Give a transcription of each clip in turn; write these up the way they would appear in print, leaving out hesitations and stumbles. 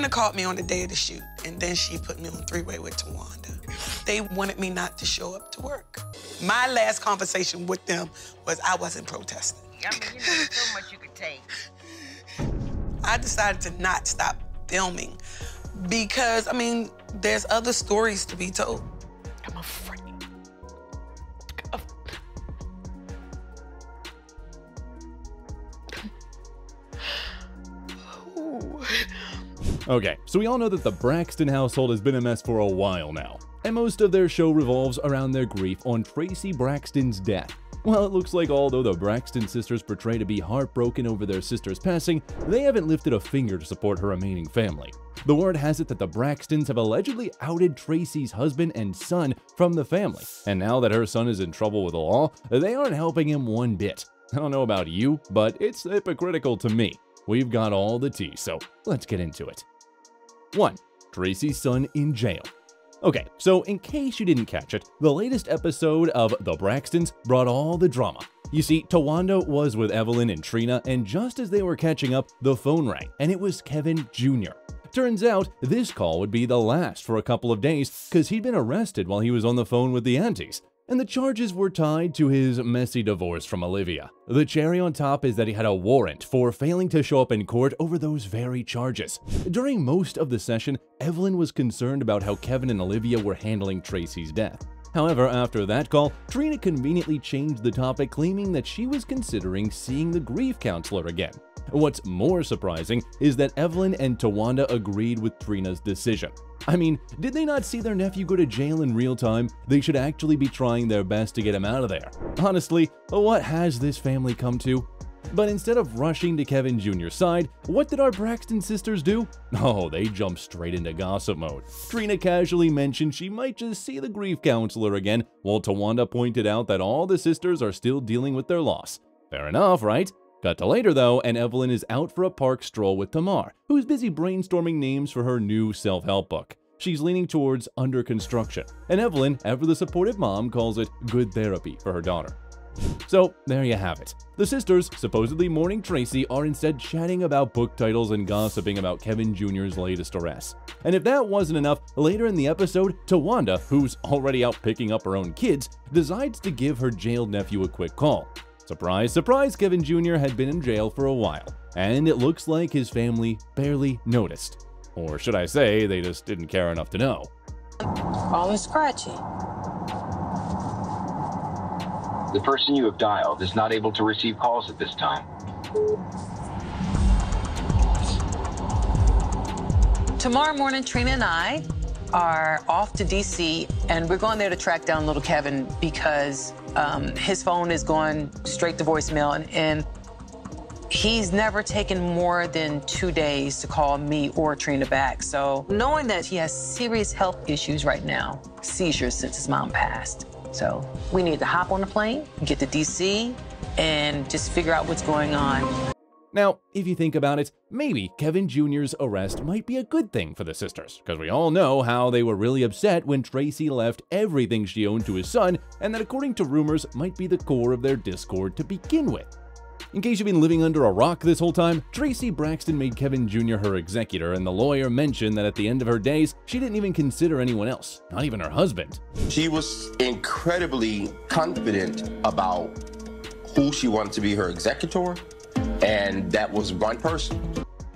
Trina called me on the day of the shoot, and then she put me on three-way with Tawanda. They wanted me not to show up to work. My last conversation with them was I wasn't protesting. I mean, you know, there's so much you could take. I decided to not stop filming because, I mean, there's other stories to be told. I'm afraid. Okay, so we all know that the Braxton household has been a mess for a while now, and most of their show revolves around their grief on Traci Braxton's death. Well, it looks like although the Braxton sisters portray to be heartbroken over their sister's passing, they haven't lifted a finger to support her remaining family. The word has it that the Braxtons have allegedly outed Traci's husband and son from the family, and now that her son is in trouble with the law, they aren't helping him one bit. I don't know about you, but it's hypocritical to me. We've got all the tea, so let's get into it. 1. Traci's son in jail. Okay, so in case you didn't catch it, the latest episode of The Braxtons brought all the drama. You see, Tawanda was with Evelyn and Trina, and just as they were catching up, the phone rang, and it was Kevin Jr. Turns out, this call would be the last for a couple of days because he'd been arrested while he was on the phone with the aunties. And the charges were tied to his messy divorce from Olivia. The cherry on top is that he had a warrant for failing to show up in court over those very charges. During most of the session, Evelyn was concerned about how Kevin and Olivia were handling Traci's death. However, after that call, Trina conveniently changed the topic, claiming that she was considering seeing the grief counselor again. What's more surprising is that Evelyn and Tawanda agreed with Trina's decision. I mean, did they not see their nephew go to jail in real time? They should actually be trying their best to get him out of there. Honestly, what has this family come to? But instead of rushing to Kevin Jr.'s side, what did our Braxton sisters do? Oh, they jumped straight into gossip mode. Trina casually mentioned she might just see the grief counselor again, while Tawanda pointed out that all the sisters are still dealing with their loss. Fair enough, right? Cut to later though, and Evelyn is out for a park stroll with Tamar, who's busy brainstorming names for her new self-help book. She's leaning towards under construction, and Evelyn, ever the supportive mom, calls it good therapy for her daughter. So there you have it. The sisters, supposedly mourning Traci, are instead chatting about book titles and gossiping about Kevin Jr.'s latest arrest. And if that wasn't enough, later in the episode, Tawanda, who's already out picking up her own kids, decides to give her jailed nephew a quick call. Surprise, surprise, Kevin Jr. had been in jail for a while, and it looks like his family barely noticed. Or should I say, they just didn't care enough to know. Calling Scratchy. The person you have dialed is not able to receive calls at this time. Tomorrow morning, Trina and I are off to D.C., and we're going there to track down little Kevin because his phone is going straight to voicemail, and he's never taken more than 2 days to call me or Trina back. So knowing that he has serious health issues right now, seizures since his mom passed. So we need to hop on the plane, get to D.C., and just figure out what's going on. Now, if you think about it, maybe Kevin Jr.'s arrest might be a good thing for the sisters, because we all know how they were really upset when Traci left everything she owned to his son, and that according to rumors might be the core of their discord to begin with. In case you've been living under a rock this whole time, Traci Braxton made Kevin Jr. her executor, and the lawyer mentioned that at the end of her days, she didn't even consider anyone else, not even her husband. She was incredibly confident about who she wanted to be her executor, and that was one person.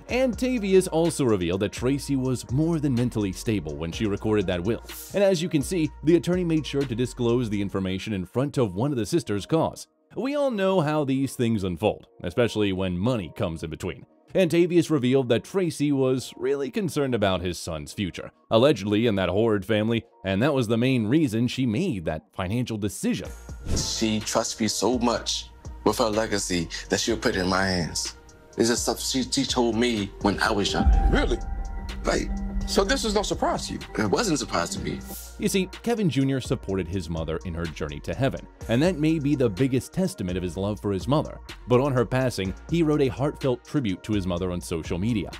And Tavius also revealed that Traci was more than mentally stable when she recorded that will. And as you can see, the attorney made sure to disclose the information in front of one of the sisters' cause. We all know how these things unfold, especially when money comes in between. And Tavius revealed that Traci was really concerned about his son's future, allegedly in that horrid family, and that was the main reason she made that financial decision. She trusts me so much with her legacy that she'll put it in my hands. It's just stuff she told me when I was young. Really? Like, so this was no surprise to you? It wasn't a surprise to me. You see, Kevin Jr. supported his mother in her journey to heaven, and that may be the biggest testament of his love for his mother. But on her passing, he wrote a heartfelt tribute to his mother on social media.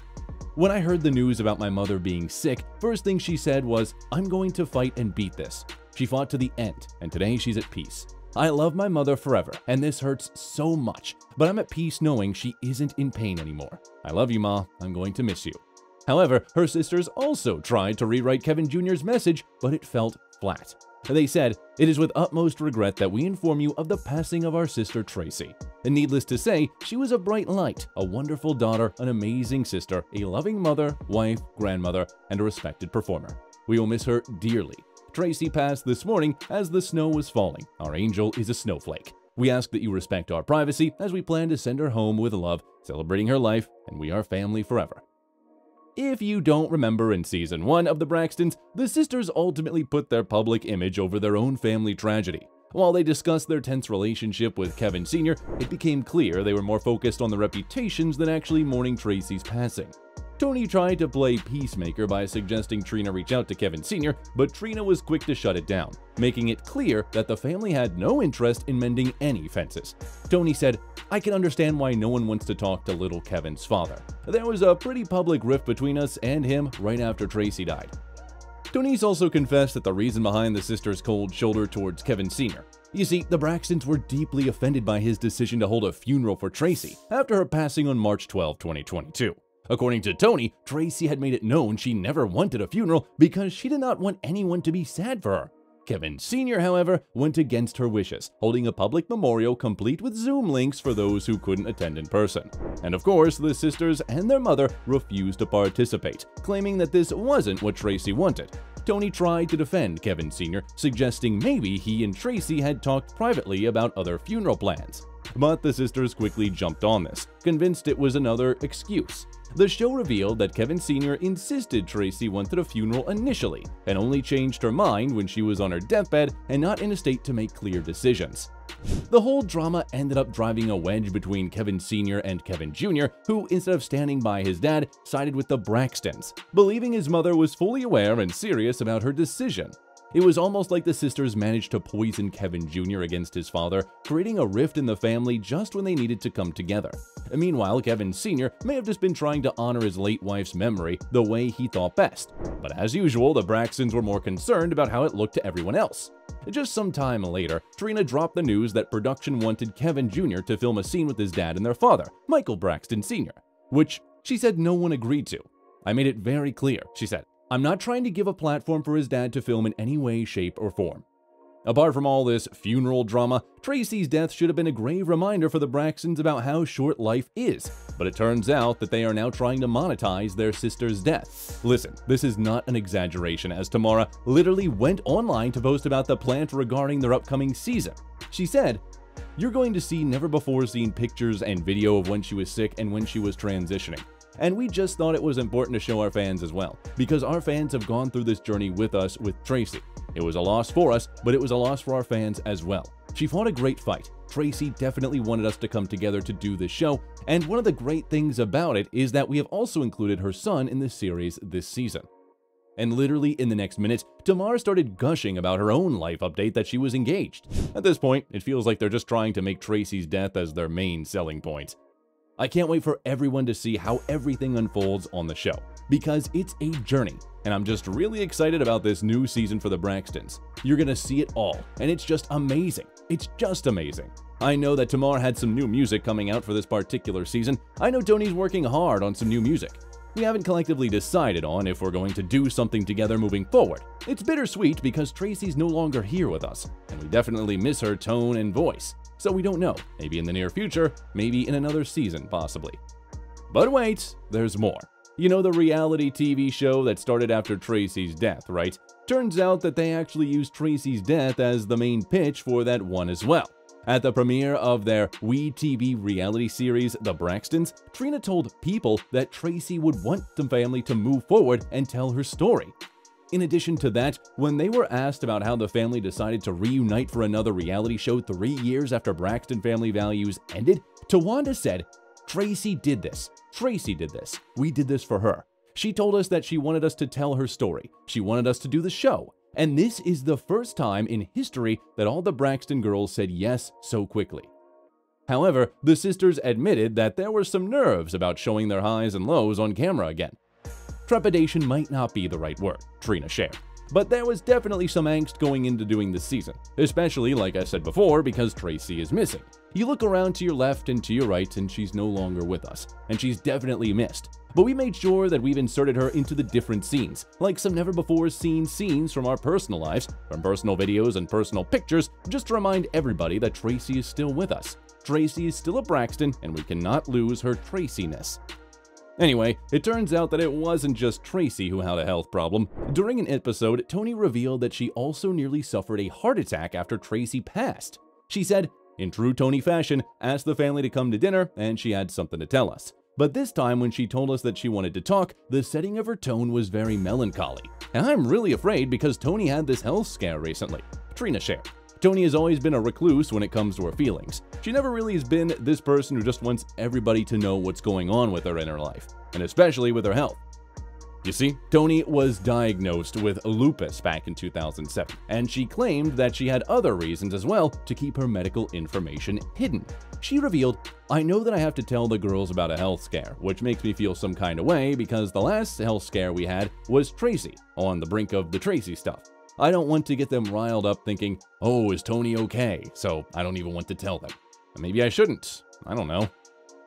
When I heard the news about my mother being sick, first thing she said was, "I'm going to fight and beat this." She fought to the end, and today she's at peace. I love my mother forever, and this hurts so much, but I'm at peace knowing she isn't in pain anymore. I love you, Ma. I'm going to miss you. However, her sisters also tried to rewrite Kevin Jr.'s message, but it felt flat. They said, "It is with utmost regret that we inform you of the passing of our sister Traci. And needless to say, she was a bright light, a wonderful daughter, an amazing sister, a loving mother, wife, grandmother, and a respected performer. We will miss her dearly. Traci passed this morning as the snow was falling. Our angel is a snowflake. We ask that you respect our privacy as we plan to send her home with love, celebrating her life, and we are family forever." If you don't remember, in Season 1 of The Braxtons, the sisters ultimately put their public image over their own family tragedy. While they discussed their tense relationship with Kevin Sr., it became clear they were more focused on the reputations than actually mourning Traci's passing. Tony tried to play peacemaker by suggesting Trina reach out to Kevin Sr., but Trina was quick to shut it down, making it clear that the family had no interest in mending any fences. Tony said, "I can understand why no one wants to talk to little Kevin's father. There was a pretty public rift between us and him right after Traci died." Tony's also confessed that the reason behind the sisters' cold shoulder towards Kevin Sr. You see, the Braxtons were deeply offended by his decision to hold a funeral for Traci after her passing on March 12, 2022. According to Tony, Traci had made it known she never wanted a funeral because she did not want anyone to be sad for her. Kevin Sr., however, went against her wishes, holding a public memorial complete with Zoom links for those who couldn't attend in person. And of course, the sisters and their mother refused to participate, claiming that this wasn't what Traci wanted. Tony tried to defend Kevin Sr., suggesting maybe he and Traci had talked privately about other funeral plans. But the sisters quickly jumped on this, convinced it was another excuse. The show revealed that Kevin Sr. insisted Traci wanted a funeral initially, and only changed her mind when she was on her deathbed and not in a state to make clear decisions. The whole drama ended up driving a wedge between Kevin Sr. and Kevin Jr., who, instead of standing by his dad, sided with the Braxtons, believing his mother was fully aware and serious about her decision. It was almost like the sisters managed to poison Kevin Jr. against his father, creating a rift in the family just when they needed to come together. Meanwhile, Kevin Sr. may have just been trying to honor his late wife's memory the way he thought best. But as usual, the Braxtons were more concerned about how it looked to everyone else. Just some time later, Trina dropped the news that production wanted Kevin Jr. to film a scene with his dad and their father, Michael Braxton Sr., which she said no one agreed to. "I made it very clear," she said. "I'm not trying to give a platform for his dad to film in any way, shape, or form." Apart from all this funeral drama, Traci's death should have been a grave reminder for the Braxtons about how short life is, but it turns out that they are now trying to monetize their sister's death. Listen, this is not an exaggeration, as Tamara literally went online to post about the plant regarding their upcoming season. She said, "You're going to see never-before-seen pictures and video of when she was sick and when she was transitioning. And we just thought it was important to show our fans as well, because our fans have gone through this journey with us with Traci. It was a loss for us, but it was a loss for our fans as well. She fought a great fight. Traci definitely wanted us to come together to do this show, and one of the great things about it is that we have also included her son in the series this season." And literally in the next minute, Tamara started gushing about her own life update that she was engaged. At this point, it feels like they're just trying to make Traci's death as their main selling point. I can't wait for everyone to see how everything unfolds on the show, because it's a journey, and I'm just really excited about this new season for the Braxtons. You're gonna see it all, and it's just amazing. It's just amazing. I know that Tamar had some new music coming out for this particular season. I know Tony's working hard on some new music. We haven't collectively decided on if we're going to do something together moving forward. It's bittersweet because Traci's no longer here with us, and we definitely miss her tone and voice. So we don't know, maybe in the near future, maybe in another season possibly. But wait, there's more. You know the reality TV show that started after Traci's death, right? Turns out that they actually used Traci's death as the main pitch for that one as well. At the premiere of their WeTV reality series, The Braxtons, Trina told People that Traci would want the family to move forward and tell her story. In addition to that, when they were asked about how the family decided to reunite for another reality show 3 years after Braxton Family Values ended, Tawanda said, "Traci did this. Traci did this. We did this for her. She told us that she wanted us to tell her story. She wanted us to do the show. And this is the first time in history that all the Braxton girls said yes so quickly." However, the sisters admitted that there were some nerves about showing their highs and lows on camera again. Trepidation might not be the right word, Trina shared. but there was definitely some angst going into doing this season, especially, like I said before, because Traci is missing. You look around to your left and to your right and she's no longer with us, and she's definitely missed. But we made sure that we've inserted her into the different scenes, like some never-before-seen scenes from our personal lives, from personal videos and personal pictures, just to remind everybody that Traci is still with us. Traci is still a Braxton, and we cannot lose her Traciness. Anyway, it turns out that it wasn't just Traci who had a health problem. During an episode, Toni revealed that she also nearly suffered a heart attack after Traci passed. She said, in true Toni fashion, asked the family to come to dinner, and she had something to tell us. But this time, when she told us that she wanted to talk, the setting of her tone was very melancholy. And I'm really afraid because Toni had this health scare recently. Trina shared. Toni has always been a recluse when it comes to her feelings. She never really has been this person who just wants everybody to know what's going on with her in her life, and especially with her health. You see, Toni was diagnosed with lupus back in 2007, and she claimed that she had other reasons as well to keep her medical information hidden. She revealed, I know that I have to tell the girls about a health scare, which makes me feel some kind of way because the last health scare we had was Traci, on the brink of the Traci stuff. I don't want to get them riled up thinking, oh, is Toni okay? So I don't even want to tell them. Maybe I shouldn't. I don't know.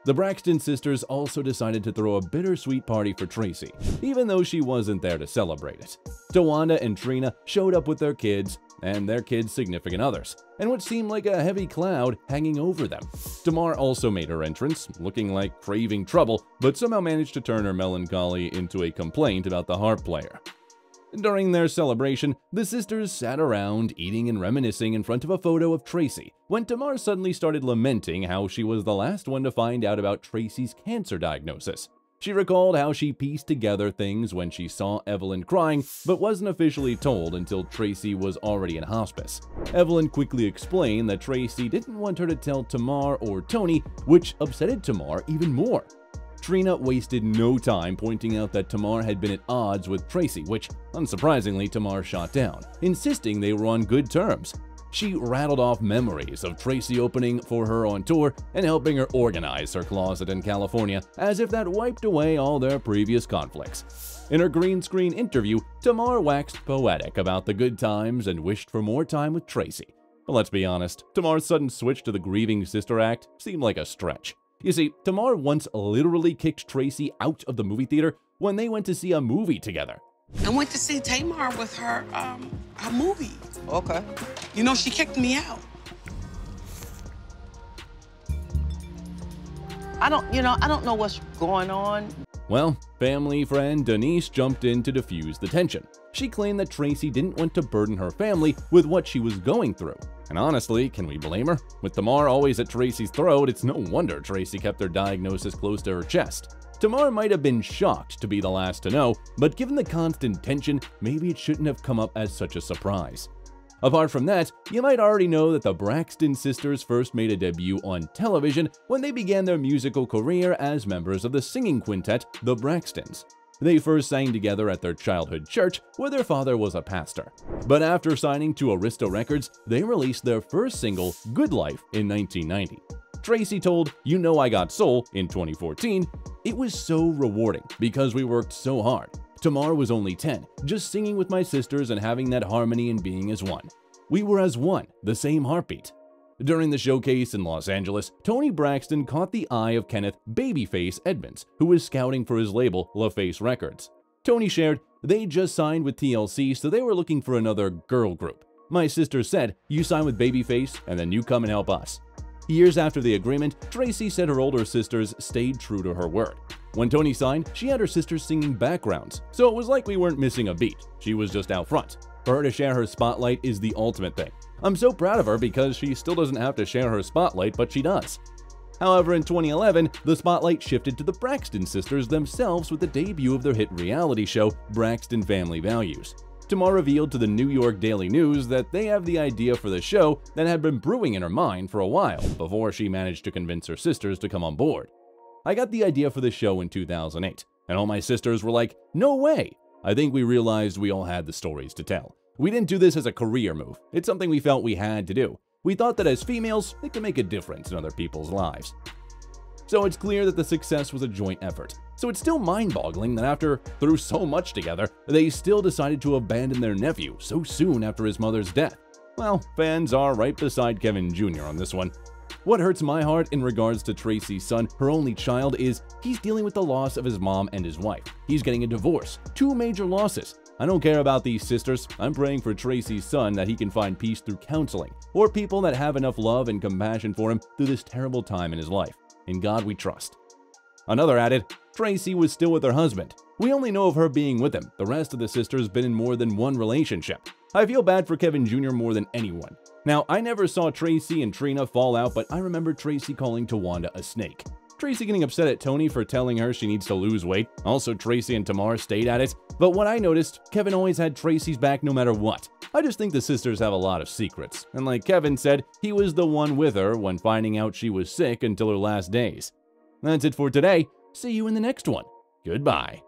The Braxton sisters also decided to throw a bittersweet party for Traci, even though she wasn't there to celebrate it. Tawanda and Trina showed up with their kids and their kids' significant others, and what seemed like a heavy cloud hanging over them. Tamar also made her entrance, looking like craving trouble, but somehow managed to turn her melancholy into a complaint about the harp player. During their celebration, the sisters sat around, eating and reminiscing in front of a photo of Traci, when Tamar suddenly started lamenting how she was the last one to find out about Traci's cancer diagnosis. She recalled how she pieced together things when she saw Evelyn crying, but wasn't officially told until Traci was already in hospice. Evelyn quickly explained that Traci didn't want her to tell Tamar or Toni, which upsetted Tamar even more. Trina wasted no time pointing out that Tamar had been at odds with Traci, which, unsurprisingly, Tamar shot down, insisting they were on good terms. She rattled off memories of Traci opening for her on tour and helping her organize her closet in California, as if that wiped away all their previous conflicts. In her green screen interview, Tamar waxed poetic about the good times and wished for more time with Traci. But let's be honest, Tamar's sudden switch to the grieving sister act seemed like a stretch. You see, Tamar once literally kicked Traci out of the movie theater when they went to see a movie together. I went to see Tamar with her movie. Okay. You know, she kicked me out. I don't know what's going on. Well, family friend Denise jumped in to diffuse the tension. She claimed that Traci didn't want to burden her family with what she was going through. And honestly, can we blame her? With Tamar always at Traci's throat, it's no wonder Traci kept her diagnosis close to her chest. Tamar might have been shocked to be the last to know, but given the constant tension, maybe it shouldn't have come up as such a surprise. Apart from that, you might already know that the Braxton sisters first made a debut on television when they began their musical career as members of the singing quintet, the Braxtons. They first sang together at their childhood church, where their father was a pastor. But after signing to Arista Records, they released their first single, Good Life, in 1990. Traci told You Know I Got Soul in 2014, "It was so rewarding because we worked so hard. Tamar was only 10, just singing with my sisters and having that harmony and being as one. We were as one, the same heartbeat." During the showcase in Los Angeles, Toni Braxton caught the eye of Kenneth "Babyface" Edmonds, who was scouting for his label, LaFace Records. Toni shared, "They just signed with TLC, so they were looking for another girl group. My sister said, you sign with Babyface, and then you come and help us." Years after the agreement, Traci said her older sisters stayed true to her word. When Toni signed, she had her sisters singing backgrounds, so it was like we weren't missing a beat. She was just out front. For her to share her spotlight is the ultimate thing. I'm so proud of her because she still doesn't have to share her spotlight, but she does. However, in 2011, the spotlight shifted to the Braxton sisters themselves with the debut of their hit reality show, Braxton Family Values. Tamar revealed to the New York Daily News that they have the idea for the show that had been brewing in her mind for a while before she managed to convince her sisters to come on board. "I got the idea for the show in 2008, and all my sisters were like, no way. I think we realized we all had the stories to tell. We didn't do this as a career move. It's something we felt we had to do. We thought that as females, it could make a difference in other people's lives." so it's clear that the success was a joint effort. So it's still mind-boggling that through so much together, they still decided to abandon their nephew so soon after his mother's death. Well, fans are right beside Kevin Jr. on this one. What hurts my heart in regards to Traci's son, her only child, is he's dealing with the loss of his mom and his wife. He's getting a divorce, 2 major losses. I don't care about these sisters. I'm praying for Traci's son that he can find peace through counseling, or people that have enough love and compassion for him through this terrible time in his life. In God we trust. Another added, Traci was still with her husband. We only know of her being with him. The rest of the sisters been in more than one relationship. I feel bad for Kevin Jr. more than anyone. Now, I never saw Traci and Trina fall out, but I remember Traci calling Tawanda a snake. Traci getting upset at Tony for telling her she needs to lose weight. Also, Traci and Tamar stayed at it. But what I noticed, Kevin always had Traci's back no matter what. I just think the sisters have a lot of secrets. And like Kevin said, he was the one with her when finding out she was sick until her last days. That's it for today. See you in the next one. Goodbye.